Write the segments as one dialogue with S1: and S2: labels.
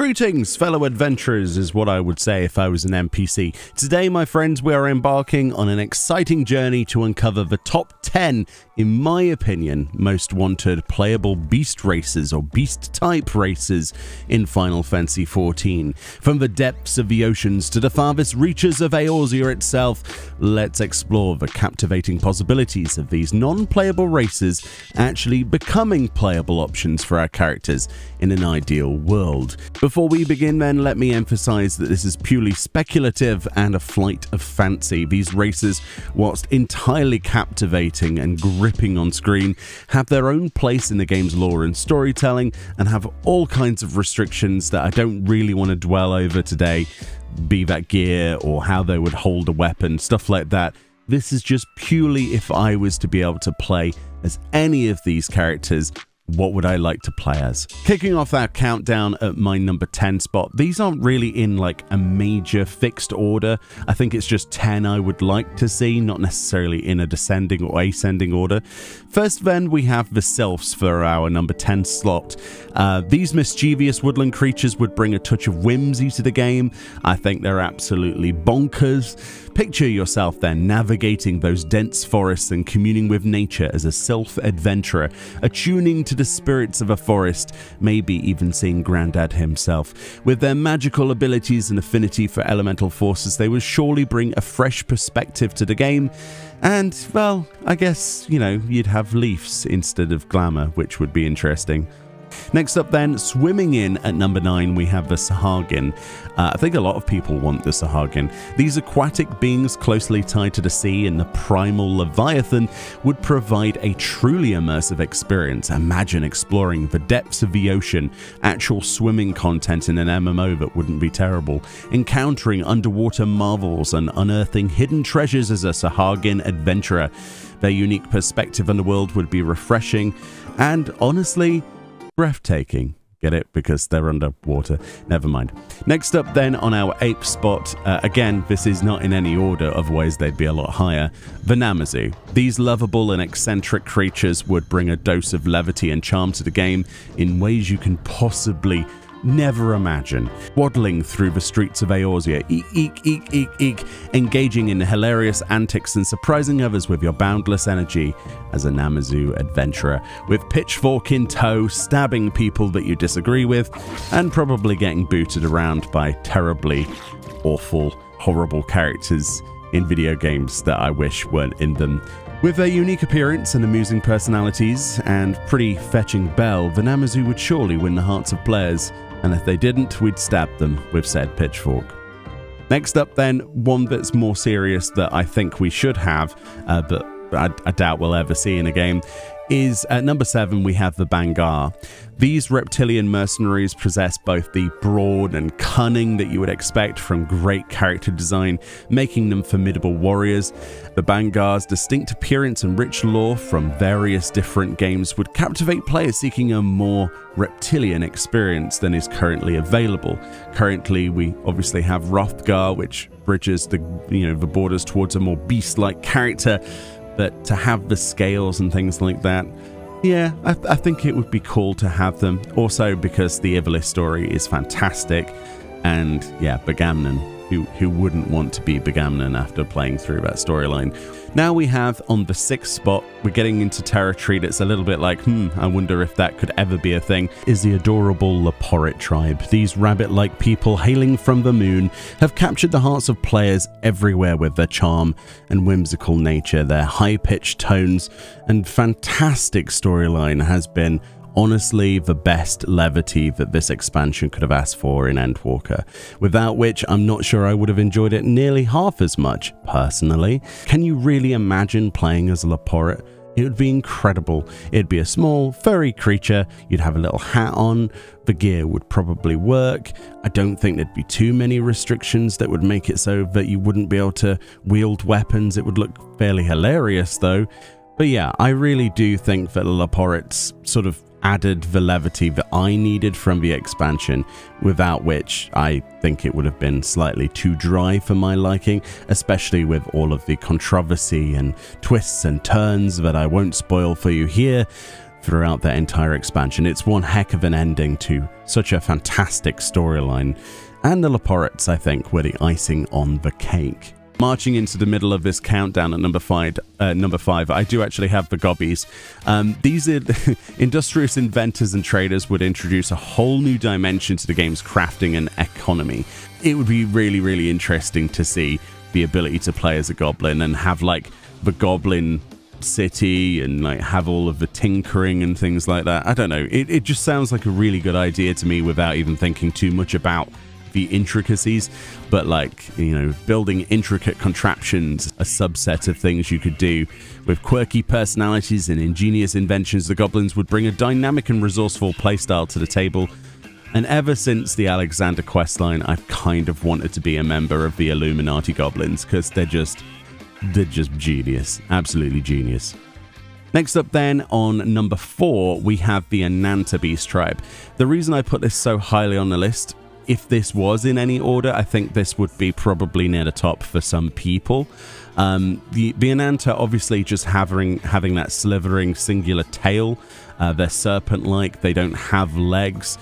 S1: Greetings, fellow adventurers, is what I would say if I was an NPC. Today, my friends, we are embarking on an exciting journey to uncover the top 10, in my opinion, most wanted playable beast races or beast type races in Final Fantasy XIV. From the depths of the oceans to the farthest reaches of Eorzea itself, let's explore the captivating possibilities of these non-playable races actually becoming playable options for our characters in an ideal world. Before we begin then, let me emphasize that this is purely speculative and a flight of fancy. These races, whilst entirely captivating and gripping on screen, have their own place in the game's lore and storytelling and have all kinds of restrictions that I don't really want to dwell over today, be that gear or how they would hold a weapon, stuff like that. This is just purely if I was to be able to play as any of these characters, what would I like to play as? Kicking off that countdown at my number 10 spot, these aren't really in like a major fixed order. I think it's just 10 I would like to see, not necessarily in a descending or ascending order. First then, we have the Sylphs for our number 10 slot. These mischievous woodland creatures would bring a touch of whimsy to the game. I think they're absolutely bonkers. Picture yourself then navigating those dense forests and communing with nature as a Sylph adventurer, attuning to the spirits of a forest, maybe even seeing Grandad himself. With their magical abilities and affinity for elemental forces, they would surely bring a fresh perspective to the game. And, well, I guess, you know, you'd have leaves instead of glamour, which would be interesting. Next up then, swimming in at number 9, we have the Sahagin. I think a lot of people want the Sahagin. These aquatic beings closely tied to the sea and the primal Leviathan would provide a truly immersive experience. Imagine exploring the depths of the ocean, actual swimming content in an MMO that wouldn't be terrible, encountering underwater marvels and unearthing hidden treasures as a Sahagin adventurer. Their unique perspective on the world would be refreshing and, honestly, breathtaking. Get it? Because they're underwater. Never mind. Next up then on our 8th spot, again, this is not in any order, otherwise they'd be a lot higher, the Namazu. These lovable and eccentric creatures would bring a dose of levity and charm to the game in ways you can possibly never imagine. Waddling through the streets of Eorzea, eek, engaging in hilarious antics and surprising others with your boundless energy as a Namazu adventurer, with pitchfork in tow, stabbing people that you disagree with, and probably getting booted around by terribly awful, horrible characters in video games that I wish weren't in them. With their unique appearance and amusing personalities and pretty fetching bell, the Namazu would surely win the hearts of players, and if they didn't, we'd stab them with said pitchfork. Next up then, one that's more serious that I think we should have, but I doubt we'll ever see in a game, is at number 7 we have the Bangar. These reptilian mercenaries possess both the brawn and cunning that you would expect from great character design, making them formidable warriors. The Bangar's distinct appearance and rich lore from various different games would captivate players seeking a more reptilian experience than is currently available. Currently, we obviously have Hrothgar, which bridges the borders towards a more beast-like character. But to have the scales and things like that, yeah, I think it would be cool to have them. Also because the Ivalice story is fantastic. And yeah, Bagamnon, who wouldn't want to be Bagamnon after playing through that storyline. Now we have on the 6th spot, we're getting into territory that's a little bit like, I wonder if that could ever be a thing, is the adorable Laporte tribe. These rabbit-like people hailing from the moon have captured the hearts of players everywhere with their charm and whimsical nature. Their high-pitched tones and fantastic storyline has been honestly the best levity that this expansion could have asked for in Endwalker, without which I'm not sure I would have enjoyed it nearly half as much, personally. Can you really imagine playing as Laporte? It would be incredible. It'd be a small, furry creature, you'd have a little hat on, the gear would probably work. I don't think there'd be too many restrictions that would make it so that you wouldn't be able to wield weapons. It would look fairly hilarious though. But yeah, I really do think that Laporte's sort of added the levity that I needed from the expansion, without which I think it would have been slightly too dry for my liking, especially with all of the controversy and twists and turns that I won't spoil for you here. throughout their entire expansion. It's one heck of an ending to such a fantastic storyline, and the Laportes, I think, were the icing on the cake. Marching into the middle of this countdown at number five, I do actually have the Gobbies. These are industrious inventors and traders would introduce a whole new dimension to the game's crafting and economy. It would be really, really interesting to see the ability to play as a goblin and have like the goblin city and like have all of the tinkering and things like that. I don't know. It just sounds like a really good idea to me without even thinking too much about the intricacies, but like, you know, building intricate contraptions, a subset of things you could do. With quirky personalities and ingenious inventions, the Goblins would bring a dynamic and resourceful playstyle to the table. And ever since the Alexander questline, I've kind of wanted to be a member of the Illuminati Goblins, because they're just genius, absolutely genius. Next up then, on number 4, we have the Ananta Beast Tribe. The reason I put this so highly on the list, if this was in any order, I think this would be probably near the top for some people. The Ananta, obviously, just having that slithering singular tail. They're serpent-like, they don't have legs,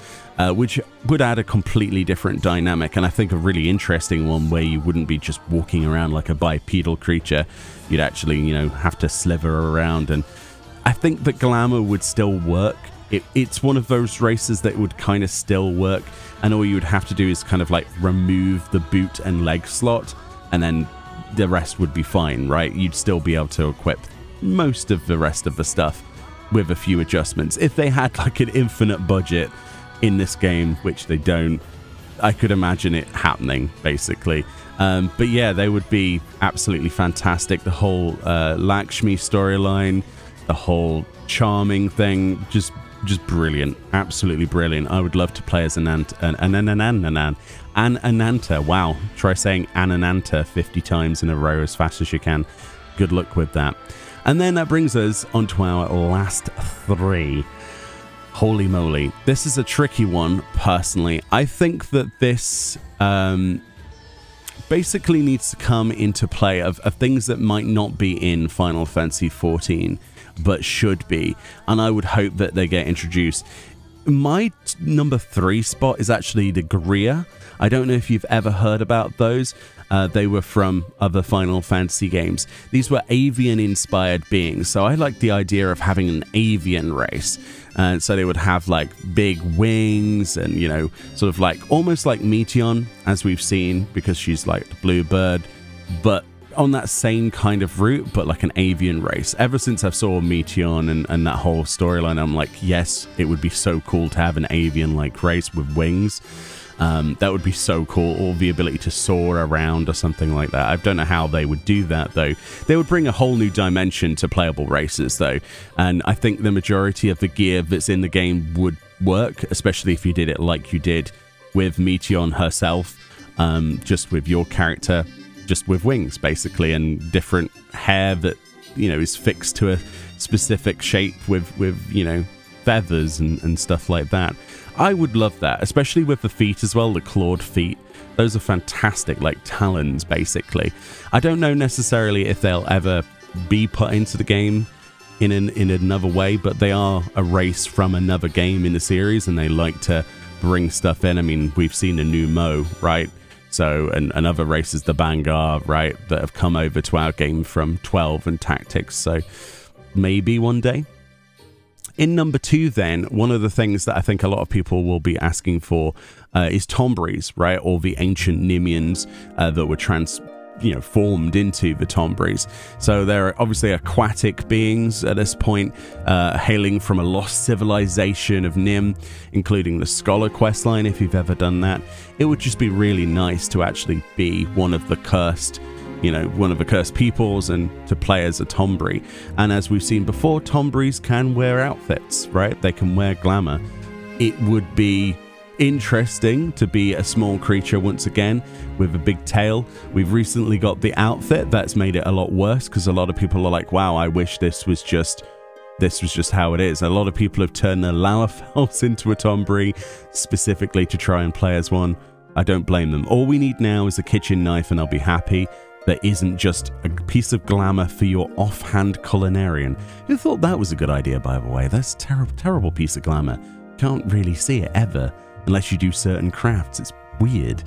S1: which would add a completely different dynamic, and I think a really interesting one where you wouldn't be just walking around like a bipedal creature. You'd actually, you know, have to slither around, and I think that glamour would still work. It's one of those races that would kind of still work, and all you would have to do is kind of like remove the boot and leg slot, and then the rest would be fine, right? You'd still be able to equip most of the rest of the stuff with a few adjustments. If they had like an infinite budget in this game, which they don't, I could imagine it happening, basically. But yeah, they would be absolutely fantastic. The whole Lakshmi storyline, the whole charming thing, just brilliant, absolutely brilliant. I would love to play as Ananta. Wow, try saying Ananta 50 times in a row as fast as you can. Good luck with that. And then that brings us onto our last 3. Holy moly, this is a tricky one, personally. I think that this basically needs to come into play of things that might not be in Final Fantasy XIV, but should be, and I would hope that they get introduced. My number 3 spot is actually the Griya. I don't know if you've ever heard about those. They were from other Final Fantasy games. These were avian-inspired beings, so I like the idea of having an avian race. So they would have like big wings and, you know, sort of like almost like Meteon, as we've seen, because she's like the blue bird, but on that same kind of route, but like an avian race. Ever since I saw Meteon and that whole storyline, I'm like, yes, it would be so cool to have an avian-like race with wings. That would be so cool, or the ability to soar around or something like that. I don't know how they would do that, though. They would bring a whole new dimension to playable races, though, and I think the majority of the gear that's in the game would work, especially if you did it like you did with Meteon herself, just with your character, just with wings, basically, and different hair that, you know, is fixed to a specific shape with you know, feathers and stuff like that. I would love that, especially with the feet as well, the clawed feet. Those are fantastic, like talons, basically. I don't know necessarily if they'll ever be put into the game in another way, but they are a race from another game in the series, and they like to bring stuff in. I mean, we've seen a new Mo, right? So, and other races, the Bangar, right, that have come over to our game from 12 and Tactics. So maybe one day. In number 2, then, one of the things that I think a lot of people will be asking for is Tombreys, right? Or the ancient Nimians that were formed into the Tombreys. So they're obviously aquatic beings at this point, hailing from a lost civilization of Nim, including the Scholar questline, if you've ever done that. It would just be really nice to actually be one of the cursed, you know, one of the cursed peoples, and to play as a Tombrey. And as we've seen before, Tombreys can wear outfits, right? They can wear glamour. It would be interesting to be a small creature once again with a big tail. We've recently got the outfit that's made it a lot worse, because a lot of people are like, wow, I wish this was just how it is. A lot of people have turned their Lalafels into a Tombrey specifically to try and play as one. I don't blame them. All we need now is a kitchen knife and I'll be happy. that isn't just a piece of glamour for your offhand culinarian. Who thought that was a good idea, by the way? That's a terrible piece of glamour. Can't really see it ever, unless you do certain crafts. It's weird.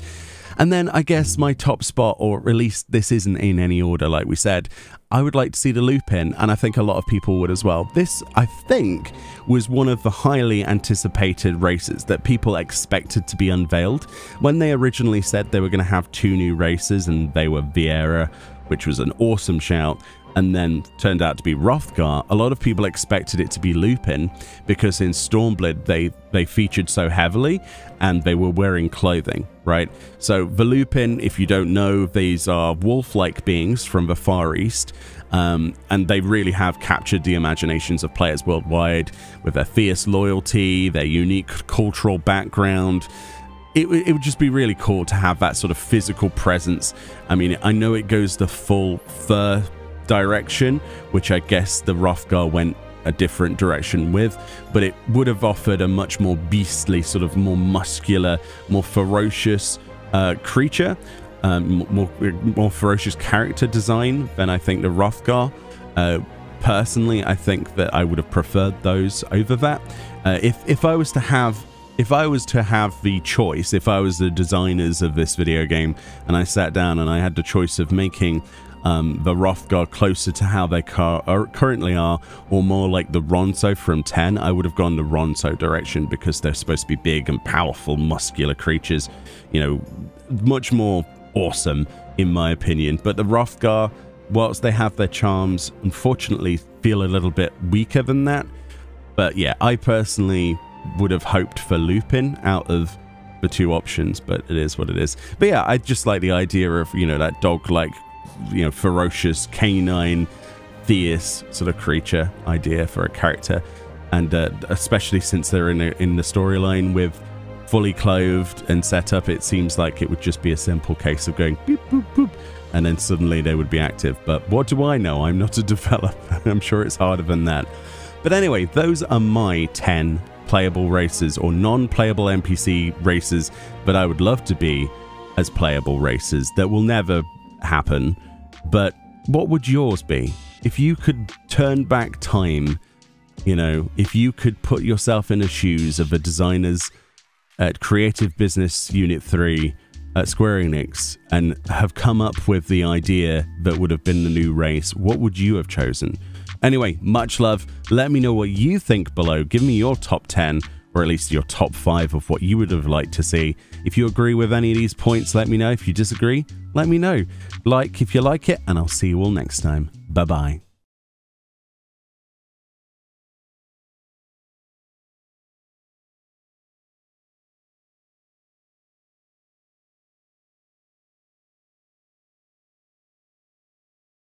S1: And then I guess my top spot, or at least this isn't in any order like we said, I would like to see the Lupine, and I think a lot of people would as well. This, I think, was one of the highly anticipated races that people expected to be unveiled. When they originally said they were going to have 2 new races, and they were Viera, which was an awesome shout, and then turned out to be Hrothgar, a lot of people expected it to be Lupine, because in Stormblood they featured so heavily, and they were wearing clothing, right? So the Lupine, if you don't know, these are wolf-like beings from the Far East, and they really have captured the imaginations of players worldwide with their fierce loyalty, their unique cultural background. It would just be really cool to have that sort of physical presence. I mean, I know it goes the full fur direction, which I guess the Hrothgar went a different direction with, but it would have offered a much more beastly, sort of more muscular, more ferocious creature, more ferocious character design than I think the Hrothgar. Personally, I think that I would have preferred those over that. If I was to have the choice, if I was the designers of this video game and I sat down and I had the choice of making the Hrothgar closer to how they currently are, or more like the Ronso from 10, I would have gone the Ronso direction, because they're supposed to be big and powerful, muscular creatures, you know, much more awesome in my opinion. But the Hrothgar, whilst they have their charms, unfortunately feel a little bit weaker than that. But yeah, I personally would have hoped for Lupine out of the 2 options, but it is what it is. But yeah, I just like the idea of, you know, that dog-like, you know, ferocious, canine, fierce sort of creature idea for a character, and especially since they're in the storyline with fully clothed and set up, it seems like it would just be a simple case of going boop boop boop, and then suddenly they would be active. But what do I know? I'm not a developer. I'm sure it's harder than that. But anyway, those are my 10 playable races, or non-playable NPC races, but I would love to be as playable races that will never happen. But what would yours be? If you could turn back time, you know, if you could put yourself in the shoes of the designers at Creative Business Unit 3 at Square Enix and have come up with the idea that would have been the new race, what would you have chosen? Anyway, much love. Let me know what you think below. Give me your top 10, or at least your top 5 of what you would have liked to see. If you agree with any of these points, let me know. If you disagree, let me know. Like if you like it, and I'll see you all next time. Bye-bye.